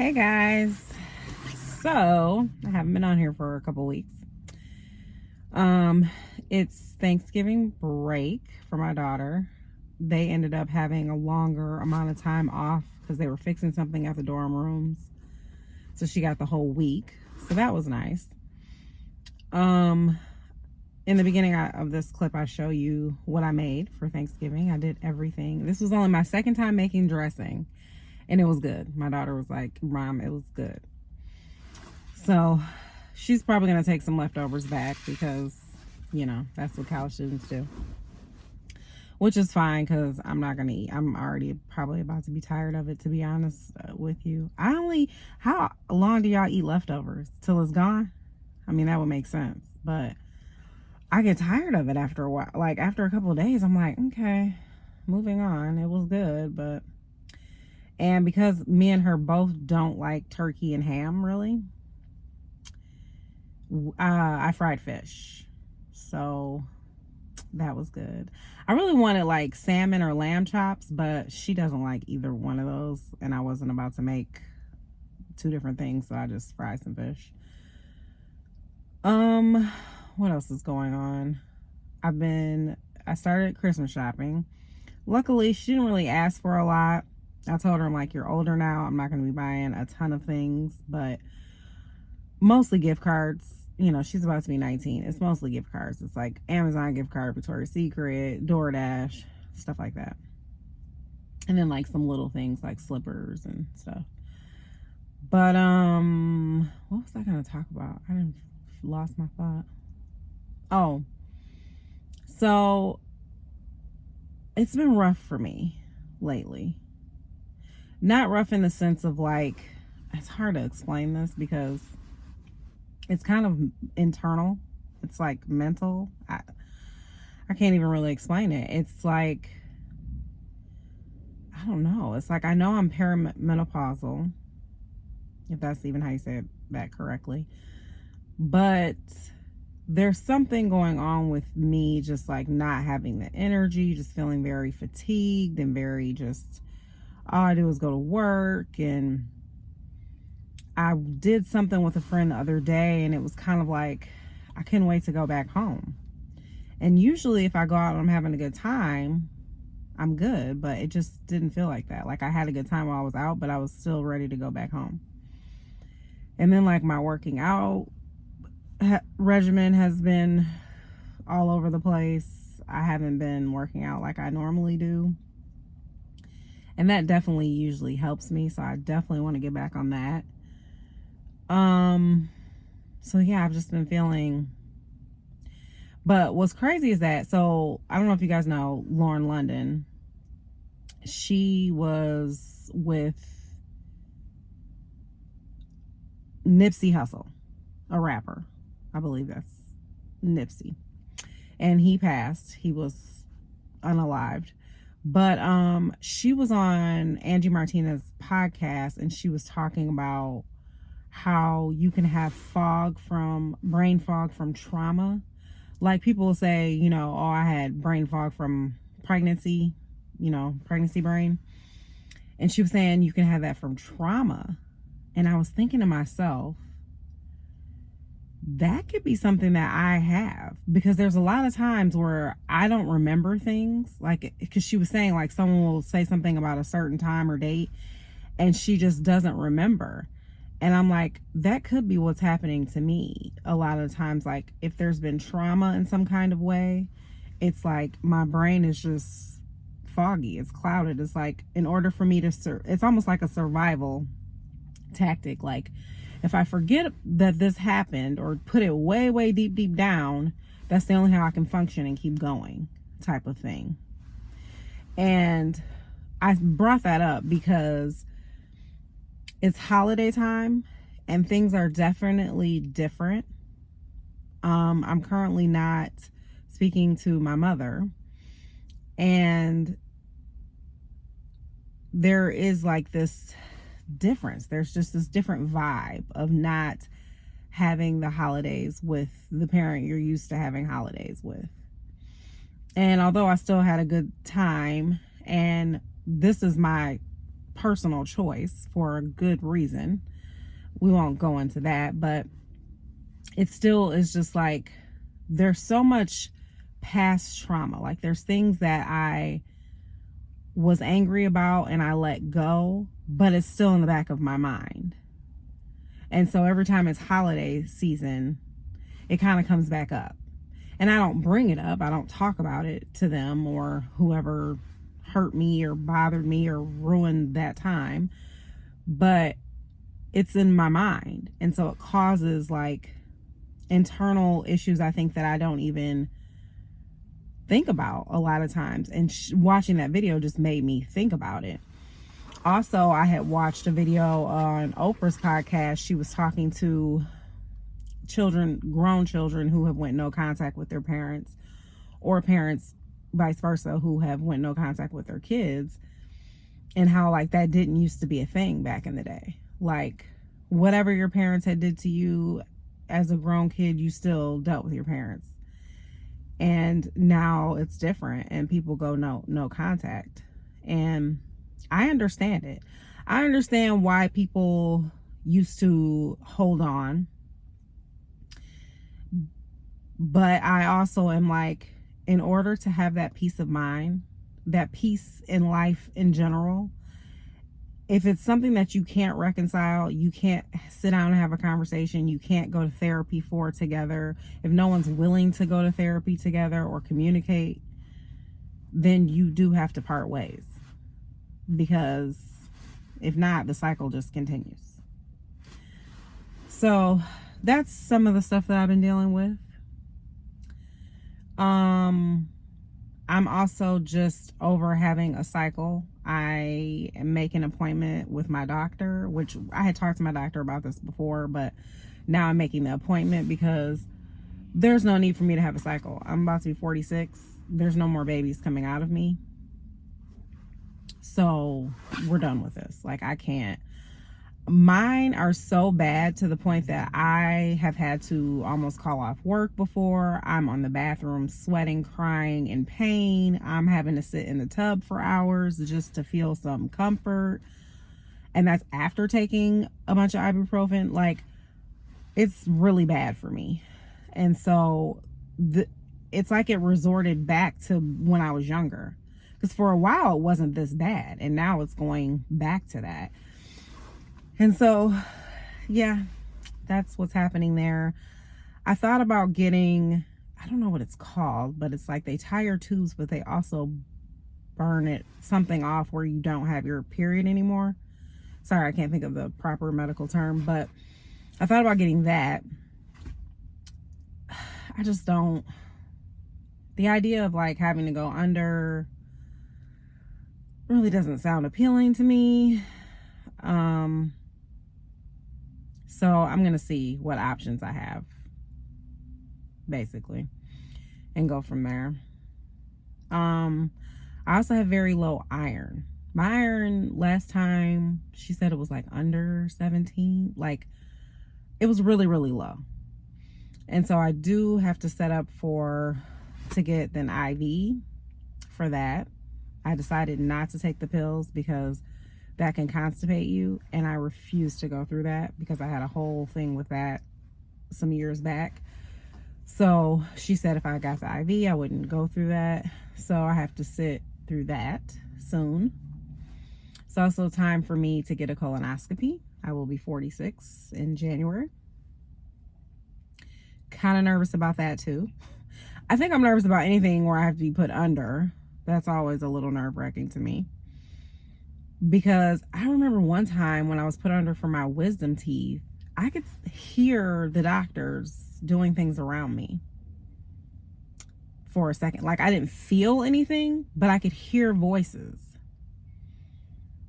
Hey guys. So, I haven't been on here for a couple weeks. Um, it's Thanksgiving break for my daughter. They ended up having a longer amount of time off because they were fixing something at the dorm rooms. So she got the whole week. So that was nice. Um, in the beginning of this clip, I show you what I made for Thanksgiving. I did everything. This was only my second time making dressing, and it was good. My daughter was like, "Mom, it was good." So she's probably going to take some leftovers back because, that's what college students do. Which is fine because I'm not going to eat. I'm already probably about to be tired of it, to be honest with you. How long do y'all eat leftovers? Till it's gone? I mean, that would make sense. But I get tired of it after a while. Like, after a couple of days, I'm like, okay, moving on. It was good, but... And because me and her both don't like turkey and ham, really, I fried fish. So that was good. I really wanted like salmon or lamb chops, but she doesn't like either one of those. And I wasn't about to make two different things, so I just fried some fish. What else is going on? I started Christmas shopping. Luckily, she didn't really ask for a lot. I told her, I'm like, you're older now. I'm not going to be buying a ton of things, but mostly gift cards. She's about to be 19. It's mostly gift cards. It's like Amazon gift card, Victoria's Secret, DoorDash, stuff like that. And then like some little things like slippers and stuff. But what was I gonna talk about? Lost my thought. Oh, so it's been rough for me lately. Not rough in the sense of like, it's hard to explain this because it's kind of internal. It's like mental. I can't even really explain it. It's like, I don't know. It's like, I know I'm perimenopausal, if that's even how you say that correctly. But there's something going on with me, just like not having the energy, just feeling very fatigued and very just, all I do is go to work. And I did something with a friend the other day, and it was kind of like, I couldn't wait to go back home. And usually if I go out and I'm having a good time, I'm good, but it just didn't feel like that. Like I had a good time while I was out, but I was still ready to go back home. And then like my working out regimen has been all over the place. I haven't been working out like I normally do. And that definitely usually helps me. So I definitely want to get back on that. So yeah, I've just been feeling, but what's crazy is that, so I don't know if you guys know Lauren London. She was with Nipsey Hussle, a rapper. I believe that's Nipsey. And he passed. He was unalived. But she was on Angie Martinez's podcast, and she was talking about how you can have brain fog from trauma. Like people will say, oh, I had brain fog from pregnancy, pregnancy brain. And she was saying you can have that from trauma. And I was thinking to myself, that could be something that I have, because there's a lot of times where I don't remember things, like, because she was saying like someone will say something about a certain time or date and she just doesn't remember. And I'm like, that could be what's happening to me a lot of times. Like if there's been trauma in some kind of way, it's like my brain is just foggy. It's clouded. It's like, in order for me to it's almost like a survival tactic. Like if I forget that this happened or put it way, way deep down, that's the only how I can function and keep going, type of thing. And I brought that up because it's holiday time and things are definitely different. I'm currently not speaking to my mother, and there is like this difference. There's just this different vibe of not having the holidays with the parent you're used to having holidays with. And although I still had a good time, and this is my personal choice for a good reason. We won't go into that, but it still is just like there's so much past trauma. Like there's things that I was angry about and I let go, but it's still in the back of my mind. And so every time it's holiday season, it kind of comes back up. And I don't bring it up. I don't talk about it to them or whoever hurt me or bothered me or ruined that time. But it's in my mind. And so it causes like internal issues, I think, that I don't even think about a lot of times. And watching that video just made me think about it. Also, I had watched a video on Oprah's podcast. She was talking to grown children who have went no contact with their parents, or parents vice versa who have went no contact with their kids, and how like that didn't used to be a thing back in the day. Like whatever your parents had did to you as a grown kid, you still dealt with your parents. And now it's different and people go no contact. And I understand it. I understand why people used to hold on. But I also am like, in order to have that peace of mind, that peace in life in general, if it's something that you can't reconcile, you can't sit down and have a conversation, you can't go to therapy for together, if no one's willing to go to therapy together or communicate, then you do have to part ways. Because if not, the cycle just continues. So that's some of the stuff that I've been dealing with. I'm also just over having a cycle. I make an appointment with my doctor, which I had talked to my doctor about this before, but now I'm making the appointment because there's no need for me to have a cycle. I'm about to be 46. There's no more babies coming out of me. So we're done with this. Like I can't. Mine are so bad to the point that I have had to almost call off work before. I'm on the bathroom sweating, crying in pain. I'm having to sit in the tub for hours just to feel some comfort. And that's after taking a bunch of ibuprofen. Like, it's really bad for me. And so it's like it resorted back to when I was younger. Because for a while it wasn't this bad. And now it's going back to that. And so, yeah, that's what's happening there. I thought about getting, I don't know what it's called, but it's like they tie your tubes, but they also burn something off where you don't have your period anymore. Sorry, I can't think of the proper medical term, but I thought about getting that. I just don't. The idea of like having to go under really doesn't sound appealing to me. So I'm going to see what options I have, basically, and go from there. I also have very low iron. My iron last time, she said it was like under 17. Like, it was really, really low. And so I do have to set up to get an IV for that. I decided not to take the pills because that can constipate you, and I refuse to go through that because I had a whole thing with that some years back. So she said if I got the IV, I wouldn't go through that. So I have to sit through that soon. It's also time for me to get a colonoscopy. I will be 46 in January. Kind of nervous about that too. I think I'm nervous about anything where I have to be put under. That's always a little nerve-wracking to me. Because I remember one time when I was put under for my wisdom teeth, I could hear the doctors doing things around me for a second. Like, I didn't feel anything, but I could hear voices.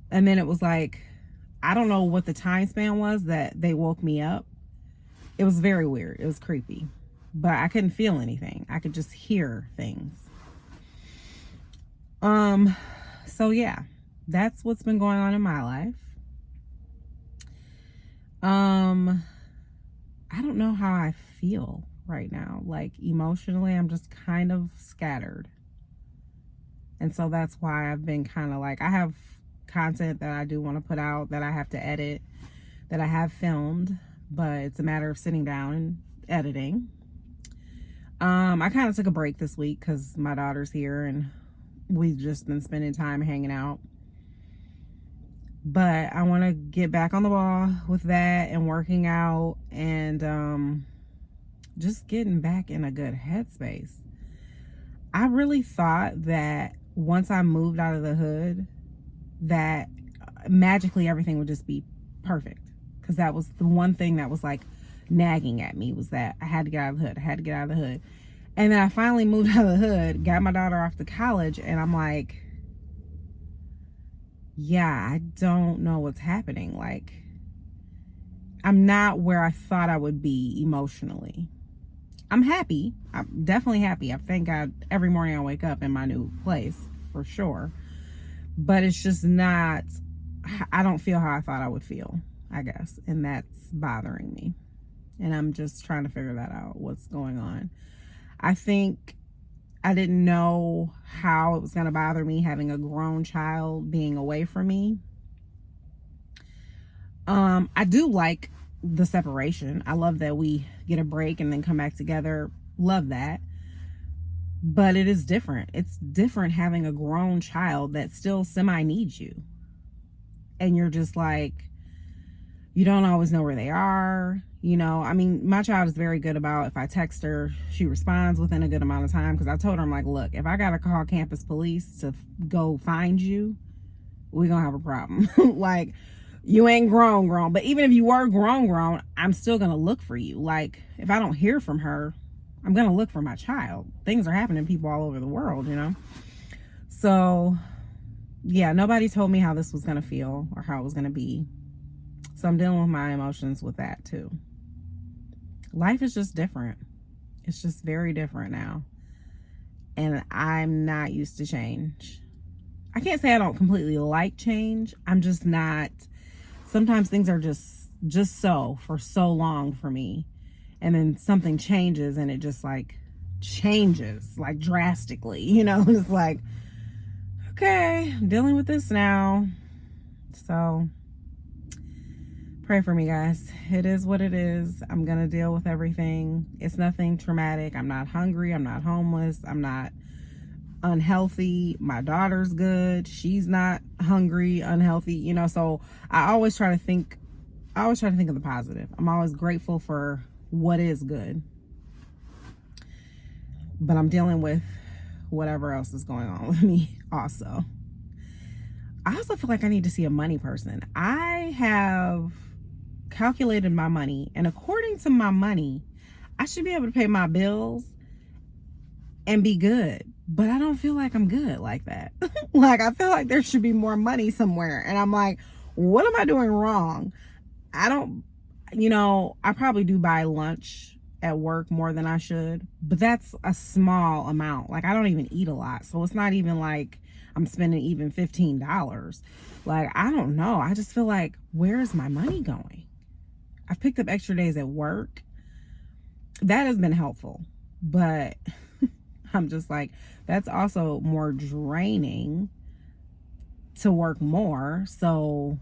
And then it was like, I don't know what the time span was that they woke me up. It was very weird. It was creepy. But I couldn't feel anything. I could just hear things. So yeah. That's what's been going on in my life. I don't know how I feel right now. Like, emotionally, I'm just kind of scattered. And so that's why I've been kind of like, I have content that I do want to put out, that I have to edit, that I have filmed, but it's a matter of sitting down and editing. I kind of took a break this week because my daughter's here and we've just been spending time hanging out. But I want to get back on the ball with that and working out and just getting back in a good headspace. I really thought that once I moved out of the hood, that magically everything would just be perfect. Because that was the one thing that was like nagging at me, was that I had to get out of the hood. I had to get out of the hood. And then I finally moved out of the hood, got my daughter off to college, and I'm like, yeah, I don't know what's happening. Like, I'm not where I thought I would be emotionally. I'm happy. I'm definitely happy. I thank God every morning I wake up in my new place, for sure. But it's just not, I don't feel how I thought I would feel, I guess. And that's bothering me. And I'm just trying to figure that out, what's going on. I think I didn't know how it was going to bother me having a grown child being away from me. I do like the separation. I love that we get a break and then come back together. Love that. But it is different. It's different having a grown child that still semi needs you. And you're just like, you don't always know where they are. You know, I mean, my child is very good about, if I text her, she responds within a good amount of time. Because I told her, I'm like, look, if I got to call campus police to go find you, we're going to have a problem. Like, you ain't grown. But even if you were grown, I'm still going to look for you. Like, if I don't hear from her, I'm going to look for my child. Things are happening to people all over the world, you know? So, yeah, nobody told me how this was going to feel or how it was going to be. So I'm dealing with my emotions with that too. Life is just different. It's just very different now. And I'm not used to change. I can't say I don't completely like change. I'm just not. Sometimes things are just so for so long for me. And then something changes and it just like changes like drastically, you know? And it's like, okay, I'm dealing with this now. So pray for me, guys. It is what it is. I'm going to deal with everything. It's nothing traumatic. I'm not hungry. I'm not homeless. I'm not unhealthy. My daughter's good. She's not hungry, unhealthy, you know. So I always try to think of the positive. I'm always grateful for what is good. But I'm dealing with whatever else is going on with me also. I also feel like I need to see a money person. I have calculated my money, and according to my money, I should be able to pay my bills and be good. But I don't feel like I'm good like that. Like, I feel like there should be more money somewhere. And I'm like, what am I doing wrong? I don't, you know, I probably do buy lunch at work more than I should, but that's a small amount. Like, I don't even eat a lot. So it's not even like I'm spending even $15. Like, I don't know. I just feel like, where is my money going? I've picked up extra days at work. That has been helpful, but I'm just like, that's also more draining to work more. So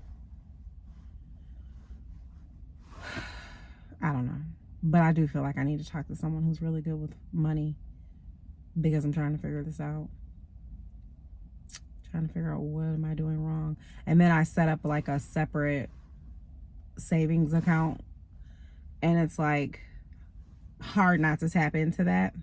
I don't know, but I do feel like I need to talk to someone who's really good with money, because I'm trying to figure this out. Trying to figure out, what am I doing wrong? And then I set up like a separate savings account, and it's like hard not to tap into that.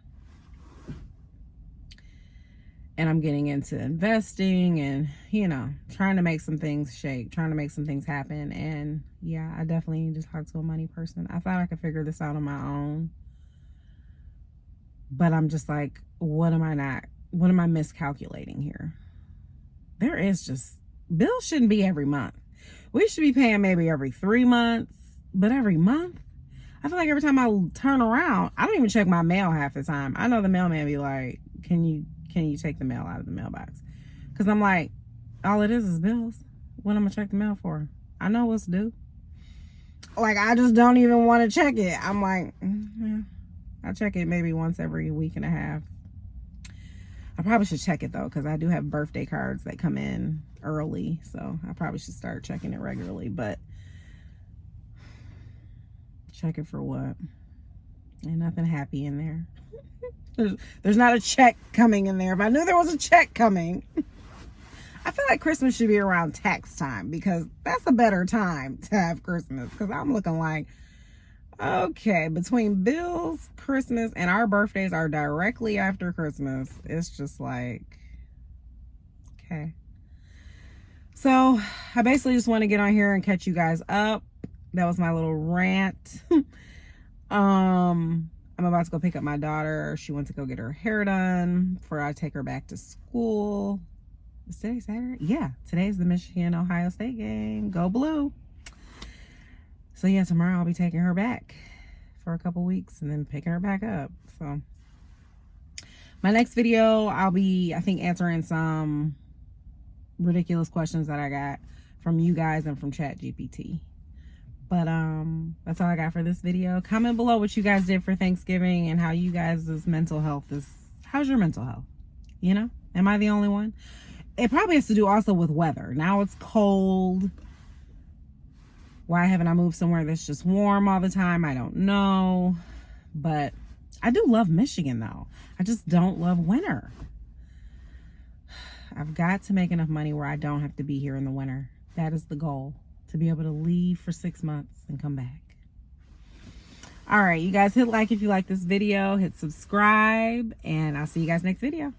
And I'm getting into investing and, you know, trying to make some things shake, trying to make some things happen. And yeah, I definitely need to talk to a money person. I thought I could figure this out on my own, but I'm just like, what am I miscalculating here? There is just, bills shouldn't be every month. We should be paying maybe every 3 months, but every month? I feel like every time I turn around, I don't even check my mail half the time. I know the mailman be like, can you take the mail out of the mailbox? Because I'm like, all it is bills. What am I check the mail for? I know what's due. Like, I just don't even want to check it. I'm like, yeah. I check it maybe once every week and a half. I probably should check it though, because I do have birthday cards that come in early, so I probably should start checking it regularly. But check it for what? Ain't nothing happy in there. There's not a check coming in there. If I knew there was a check coming. I feel like Christmas should be around tax time, because that's a better time to have Christmas. Because I'm looking like, okay, between bills, Christmas, and our birthdays are directly after Christmas. It's just like, okay. So I basically just want to get on here and catch you guys up. That was my little rant. I'm about to go pick up my daughter. She went to go get her hair done before I take her back to school. Is today Saturday? Yeah, today's the Michigan-Ohio State game. Go Blue. So yeah, tomorrow I'll be taking her back for a couple weeks and then picking her back up. So my next video, I'll be, I think, answering some ridiculous questions that I got from you guys and from ChatGPT. But that's all I got for this video. Comment below what you guys did for Thanksgiving and how you guys' mental health is. How's your mental health? You know, am I the only one? It probably has to do also with weather. Now it's cold. Why haven't I moved somewhere that's just warm all the time? I don't know. But I do love Michigan though. I just don't love winter. I've got to make enough money where I don't have to be here in the winter. That is the goal. To be able to leave for 6 months and come back. All right, you guys, hit like if you like this video. Hit subscribe. And I'll see you guys next video.